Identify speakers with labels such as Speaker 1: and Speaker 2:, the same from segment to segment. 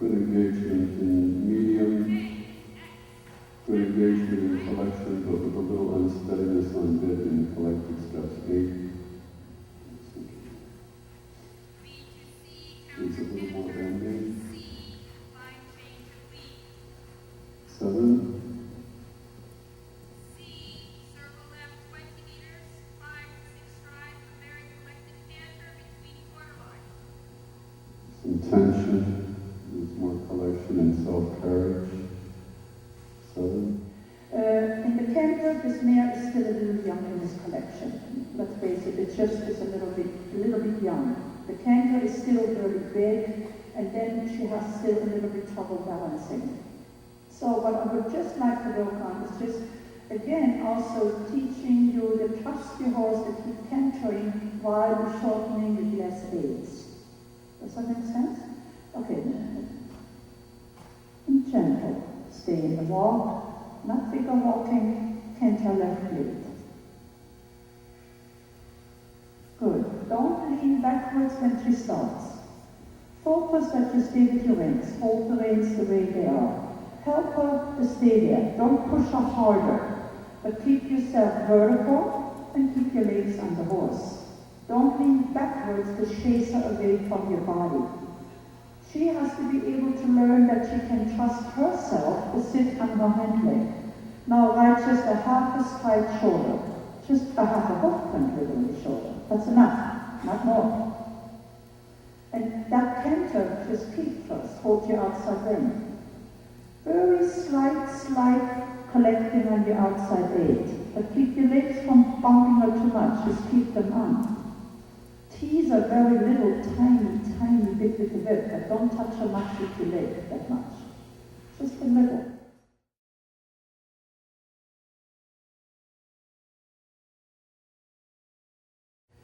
Speaker 1: good engagement in medium, good engagement in collection, but with a little unsteadiness on bit in collected steps 8. Needs a little more bending. 7. Some tension, needs more collection and self-courage. 7.
Speaker 2: In the canter, this mare is still a little young in his collection. Let's face it, it's a little bit young. The canter is still very big, and then she has still a little bit trouble balancing. So what I would just like to work on is just, again, also teaching you to trust your horse to keep cantering while you're shortening with less aids. Does that make sense? Okay. And gentle. Stay in the walk, not figure walking, canter left lead. Good. Don't lean backwards when she starts. Focus that you stay with your reins. Hold the reins the way they are. Help her to stay there. Don't push her harder, but keep yourself vertical and keep your legs on the horse. Don't lean backwards to chase her away from your body. She has to be able to learn that she can trust herself to sit on her hind leg. Now ride just a half a straight shoulder, just a half a hoof point within the shoulder. That's enough, not more. And that canter, just keep first, hold your outside rein. Very slight collecting on the outside aid, but keep your legs from bumping her too much, just keep them on. Tease a very little, tiny bit with the whip, but don't touch her much with your leg, that much. Just a little.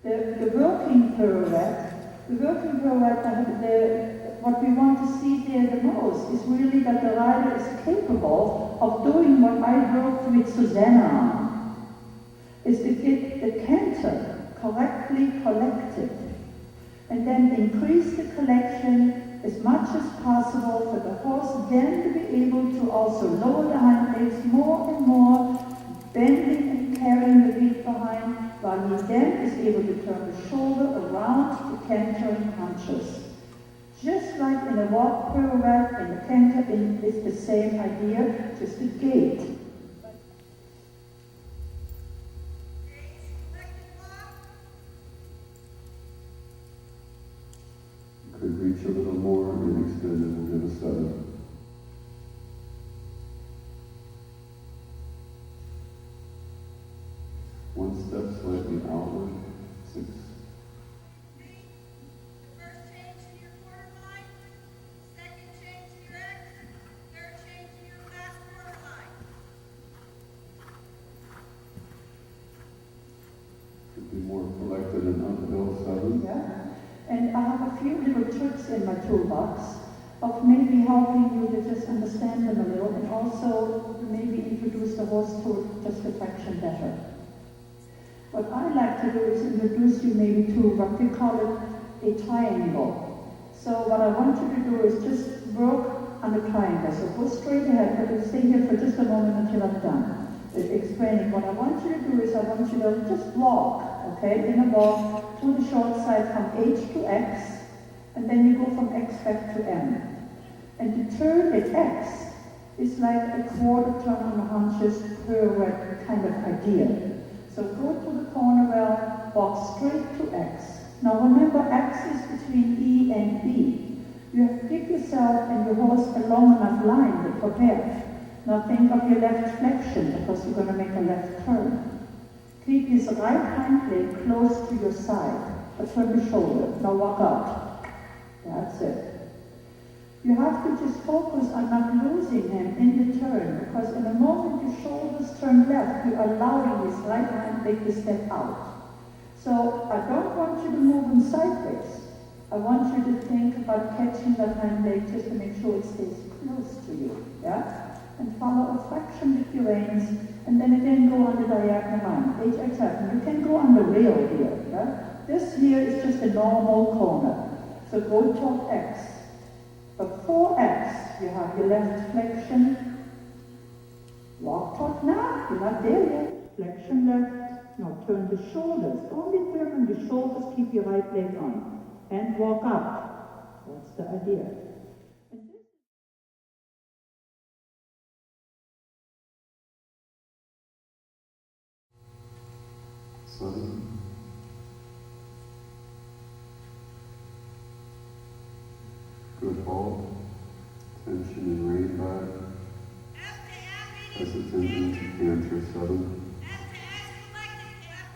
Speaker 2: The working pirouette, what we want to see there the most is really that the rider is capable of doing what I worked with Susanna on, is to get the canter correctly collected, and then increase the collection as much as possible for the horse then to be able to also lower the hind legs more and more, bending and carrying the weight behind, while he then is able to turn the shoulder around the cantering punches. Just like in a walk pirouette, in the canter, it's the same idea, just a gait.
Speaker 1: Could reach a little more and extend it, we'll give a 7. One step slightly outward, 6.
Speaker 3: The first change to your quarter line, second change to your X, third change to your last quarter line.
Speaker 1: Could be more collected and uphill, 7.
Speaker 2: Yeah. And I have a few little tricks in my toolbox of maybe helping you to just understand them a little and also maybe introduce the horse to just a fraction better. What I like to do is introduce you maybe to what we call it a triangle. So what I want you to do is just work on the triangle. So go straight ahead, but stay here for just a moment until I'm done explaining. What I want you to do is I want you to just walk, okay, in a walk to the short side from H to X, and then you go from X back to M. And to turn at X is like a quarter turn on the haunches pirouette kind of idea. So go to the corner well, walk straight to X. Now remember, X is between E and B. You have to give yourself and your horse a long enough line to prepare. Now think of your left flexion because you're going to make a left turn. Keep his right hind leg close to your side, but turn the shoulder. Now walk out. That's it. You have to just focus on not losing him in the turn, because in the moment your shoulders turn left, you're allowing his right hind leg to step out. So I don't want you to move him sideways. I want you to think about catching that hind leg just to make sure it stays close to you. Yeah? And follow a fraction with your reins, and then again go on the diagonal line. HX7. You can go on the rail here. Yeah? This here is just a normal corner. So go toward X. Before X, You have your left flexion. Walk toward now. You're not there yet. Flexion left. Now turn the shoulders. Only turn the shoulders. Keep your right leg on. And walk up. That's the idea.
Speaker 1: Seven. Good hold. Tension and rein back. As a tendency to canter. 7.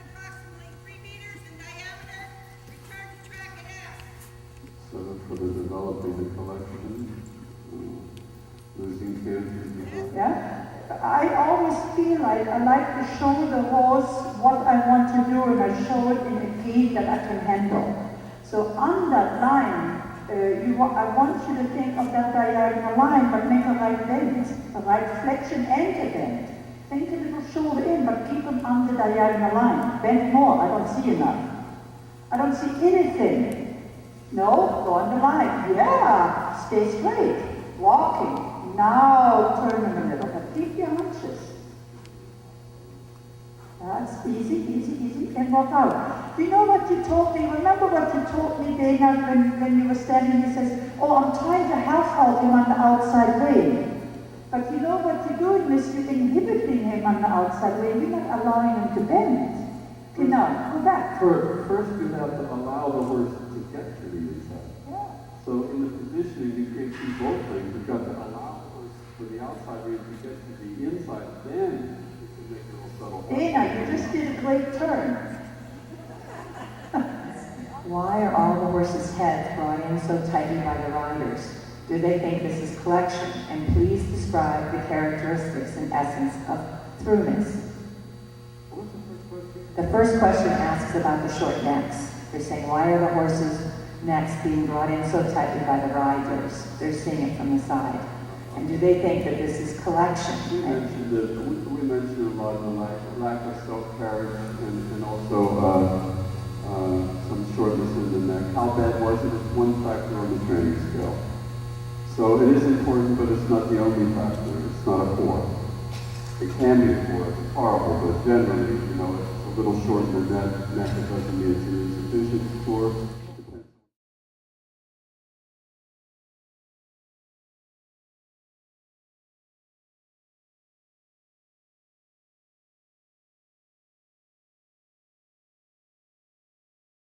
Speaker 3: Approximately 3 meters in diameter. Return to track at F.
Speaker 1: 7 for the developing the collection. Losing canter behind.
Speaker 2: Yeah? I always feel like I like to show the horse what I want to do, and I show it in a gait that I can handle. So on that line, I want you to think of that diagonal line, but make a right bend, a right flexion and a bend. Think a little shoulder in, but keep them on the diagonal line. Bend more, I don't see enough. I don't see anything. No, go on the line. Yeah, stay straight. Walking. Now turn them a little, but keep your hunches. That's easy, easy, easy, and walk out. Do you know what you told me? Remember what you told me, Dana, when you were standing? He says, oh, I'm trying to help him on the outside way. But you know what you're doing is you're inhibiting him on the outside way. You're not allowing him to bend. You know, go back.
Speaker 1: First you have to allow the horse to get to the inside.
Speaker 2: Yeah.
Speaker 1: So in the positioning, you can't see both things. You've got to allow the horse for the outside way to get to the inside. Then you can make a little subtle.
Speaker 2: Dana, you just did a great turn.
Speaker 4: Why are all the horses' heads brought in so tightly by the riders? Do they think this is collection? And please describe the characteristics and essence of throughness.
Speaker 1: What was the first question?
Speaker 4: The first question asks about the short necks. They're saying, why are the horses' necks being brought in so tightly by the riders? They're seeing it from the side. And do they think that this is collection?
Speaker 1: We mentioned that we mentioned a lot of the lack of self-carriage and also some shortness in the neck. How bad was it? It's one factor on the training scale. So it is important, but it's not the only factor. It's not a 4. It can be a 4. It's horrible, but generally, it's a little short in the neck. It doesn't mean it's an insufficient score.